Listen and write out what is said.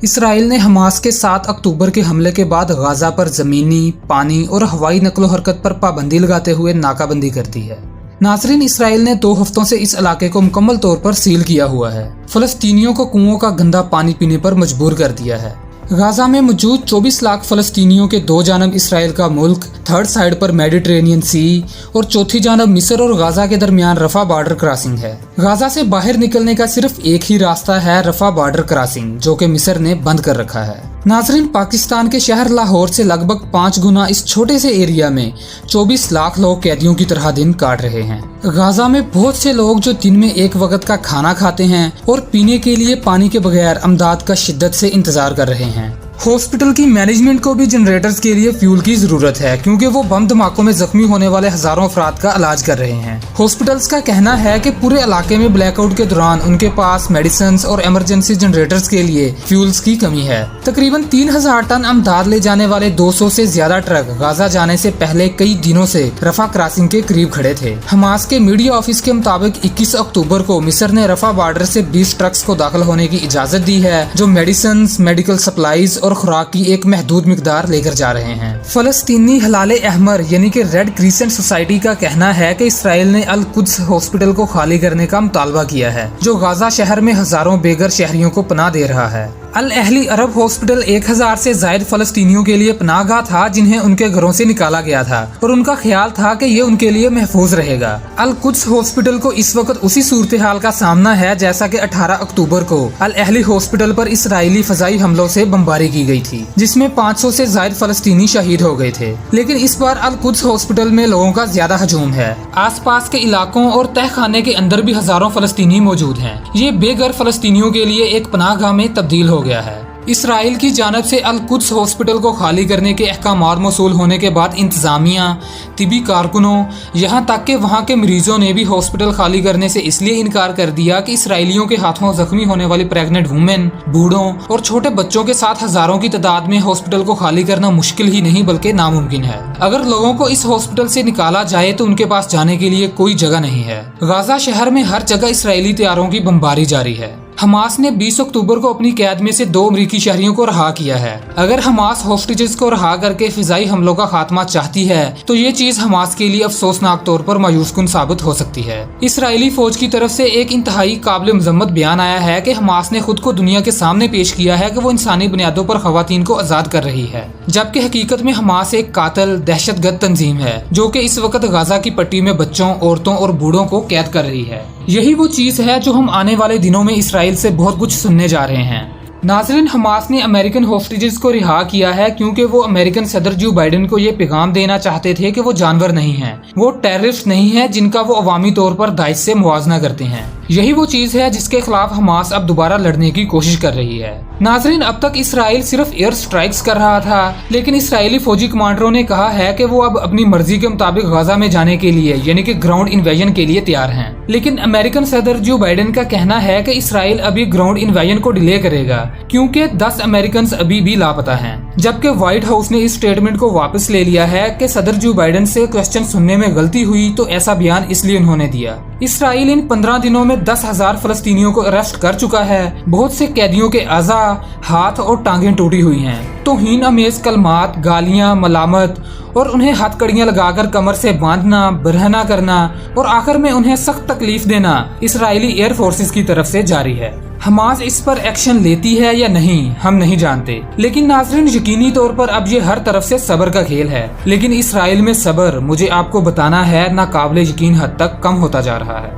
اسرائیل نے حماس کے 7 اکتوبر کے حملے کے بعد غزہ پر زمینی، پانی اور ہوائی نقل و حرکت پر پابندی لگاتے ہوئے ناکہ بندی کر دی ہے۔ ناظرین، اسرائیل نے 2 ہفتوں سے اس علاقے کو مکمل طور پر سیل کیا ہوا ہے۔ فلسطینیوں کو کنوؤں کا گندا پانی پینے پر مجبور کر دیا ہے۔ غزہ میں موجود 24 لاکھ فلسطینیوں کے 2 جانب اسرائیل کا ملک، 3rd سائیڈ پر میڈیٹرینین سی اور چوتھی جانب مصر اور غزہ کے درمیان رفح بارڈر کراسنگ ہے۔ غزہ سے باہر نکلنے کا صرف ایک ہی راستہ ہے، رفح بارڈر کراسنگ، جو کہ مصر نے بند کر رکھا ہے۔ ناظرین، پاکستان کے شہر لاہور سے لگ بھگ 5 گنا اس چھوٹے سے ایریا میں 24 لاکھ لوگ قیدیوں کی طرح دن کاٹ رہے ہیں۔ غزہ میں بہت سے لوگ جو دن میں ایک وقت کا کھانا کھاتے ہیں اور پینے کے لیے پانی کے بغیر امداد کا شدت سے انتظار کر رہے ہیں۔ ہاسپٹل کی مینجمنٹ کو بھی جنریٹرز کے لیے فیول کی ضرورت ہے، کیونکہ وہ بم دھماکوں میں زخمی ہونے والے ہزاروں افراد کا علاج کر رہے ہیں۔ ہاسپٹلز کا کہنا ہے کہ پورے علاقے میں بلیک آؤٹ کے دوران ان کے پاس میڈیسنز اور ایمرجنسی جنریٹرز کے لیے فیولز کی کمی ہے۔ تقریباً 3000 ٹن امداد لے جانے والے 200 سے زیادہ ٹرک غزہ جانے سے پہلے کئی دنوں سے رفح کراسنگ کے قریب کھڑے تھے۔ حماس کے میڈیا آفس کے مطابق 21 اکتوبر کو مصر نے رفح بارڈر سے 20 ٹرکس کو داخل ہونے کی اجازت دی ہے، جو میڈیسنز، میڈیکل سپلائیز اور خوراک کی ایک محدود مقدار لے کر جا رہے ہیں۔ فلسطینی ہلال احمر یعنی کہ ریڈ کریسنٹ سوسائٹی کا کہنا ہے کہ اسرائیل نے القدس ہاسپٹل کو خالی کرنے کا مطالبہ کیا ہے، جو غزہ شہر میں ہزاروں بے گھر شہریوں کو پناہ دے رہا ہے۔ الاہلی عرب ہاسپٹل 1000 سے زائد فلسطینیوں کے لیے پناہ گاہ تھا، جنہیں ان کے گھروں سے نکالا گیا تھا، اور ان کا خیال تھا کہ یہ ان کے لیے محفوظ رہے گا۔ القدس ہاسپٹل کو اس وقت اسی صورتحال کا سامنا ہے جیسا کہ 18 اکتوبر کو الاہلی ہاسپٹل پر اسرائیلی فضائی حملوں سے بمباری کی گئی تھی، جس میں 500 سے زائد فلسطینی شہید ہو گئے تھے۔ لیکن اس بار القدس ہاسپٹل میں لوگوں کا زیادہ ہجوم ہے۔ آس پاس کے علاقوں اور تہ خانے کے اندر بھی ہزاروں فلسطینی موجود ہیں۔ یہ بے گھر فلسطینیوں کے لیے ایک پناہ گاہ میں تبدیل ہو گیا ہے۔ اسرائیل کی جانب سے القدس ہاسپٹل کو خالی کرنے کے احکامات موصول ہونے کے بعد انتظامیہ، طبی کارکنوں، یہاں تک کہ وہاں کے مریضوں نے بھی ہاسپٹل خالی کرنے سے اس لیے انکار کر دیا کہ اسرائیلیوں کے ہاتھوں زخمی ہونے والی پریگننٹ وومن، بوڑھوں اور چھوٹے بچوں کے ساتھ ہزاروں کی تعداد میں ہاسپٹل کو خالی کرنا مشکل ہی نہیں بلکہ ناممکن ہے۔ اگر لوگوں کو اس ہاسپٹل سے نکالا جائے تو ان کے پاس جانے کے لیے کوئی جگہ نہیں ہے۔ غزہ شہر میں ہر جگہ اسرائیلی طیاروں کی بمباری جاری ہے۔ حماس نے 20 اکتوبر کو اپنی قید میں سے 2 امریکی شہریوں کو رہا کیا ہے۔ اگر حماس ہوسٹیجز کو رہا کر کے فضائی حملوں کا خاتمہ چاہتی ہے تو یہ چیز حماس کے لیے افسوسناک طور پر مایوس کن ثابت ہو سکتی ہے۔ اسرائیلی فوج کی طرف سے ایک انتہائی قابل مذمت بیان آیا ہے کہ حماس نے خود کو دنیا کے سامنے پیش کیا ہے کہ وہ انسانی بنیادوں پر خواتین کو آزاد کر رہی ہے، جبکہ حقیقت میں حماس ایک قاتل دہشت گرد تنظیم ہے جو کہ اس وقت غزہ کی پٹی میں بچوں، عورتوں اور بوڑھوں کو قید کر رہی ہے۔ یہی وہ چیز ہے جو ہم آنے والے دنوں میں اسرائیل سے بہت کچھ سننے جا رہے ہیں۔ ناظرین، حماس نے امریکن ہوسٹیجز کو رہا کیا ہے کیونکہ وہ امریکن صدر جو بائیڈن کو یہ پیغام دینا چاہتے تھے کہ وہ جانور نہیں ہیں، وہ ٹیررسٹ نہیں ہیں جن کا وہ عوامی طور پر داعش سے موازنہ کرتے ہیں۔ یہی وہ چیز ہے جس کے خلاف حماس اب دوبارہ لڑنے کی کوشش کر رہی ہے۔ ناظرین، اب تک اسرائیل صرف ایئر سٹرائکس کر رہا تھا، لیکن اسرائیلی فوجی کمانڈروں نے کہا ہے کہ وہ اب اپنی مرضی کے مطابق غزہ میں جانے کے لیے یعنی کہ گراؤنڈ انویژن کے لیے تیار ہیں۔ لیکن امریکن صدر جو بائیڈن کا کہنا ہے کہ اسرائیل ابھی گراؤنڈ انویژن کو ڈیلے کرے گا کیونکہ 10 امریکنز ابھی بھی لاپتہ ہیں، جبکہ وائٹ ہاؤس نے اس سٹیٹمنٹ کو واپس لے لیا ہے کہ صدر جو بائیڈن سے کوسچن سننے میں غلطی ہوئی تو ایسا بیان اس لیے انہوں نے دیا۔ اسرائیل ان 15 دنوں میں 10,000 فلسطینیوں کو اریسٹ کر چکا ہے۔ بہت سے قیدیوں کے اعضاء، ہاتھ اور ٹانگیں ٹوٹی ہوئی ہیں۔ توہین آمیز کلمات، گالیاں، ملامت اور انہیں ہتھ کڑیاں لگا کر کمر سے باندھنا، برہنہ کرنا اور آخر میں انہیں سخت تکلیف دینا اسرائیلی ایئر فورسز کی طرف سے جاری ہے۔ حماس اس پر ایکشن لیتی ہے یا نہیں ہم نہیں جانتے، لیکن ناظرین یقینی طور پر اب یہ ہر طرف سے صبر کا کھیل ہے، لیکن اسرائیل میں صبر مجھے آپ کو بتانا ہے ناقابل یقین حد تک کم ہوتا جا رہا ہے۔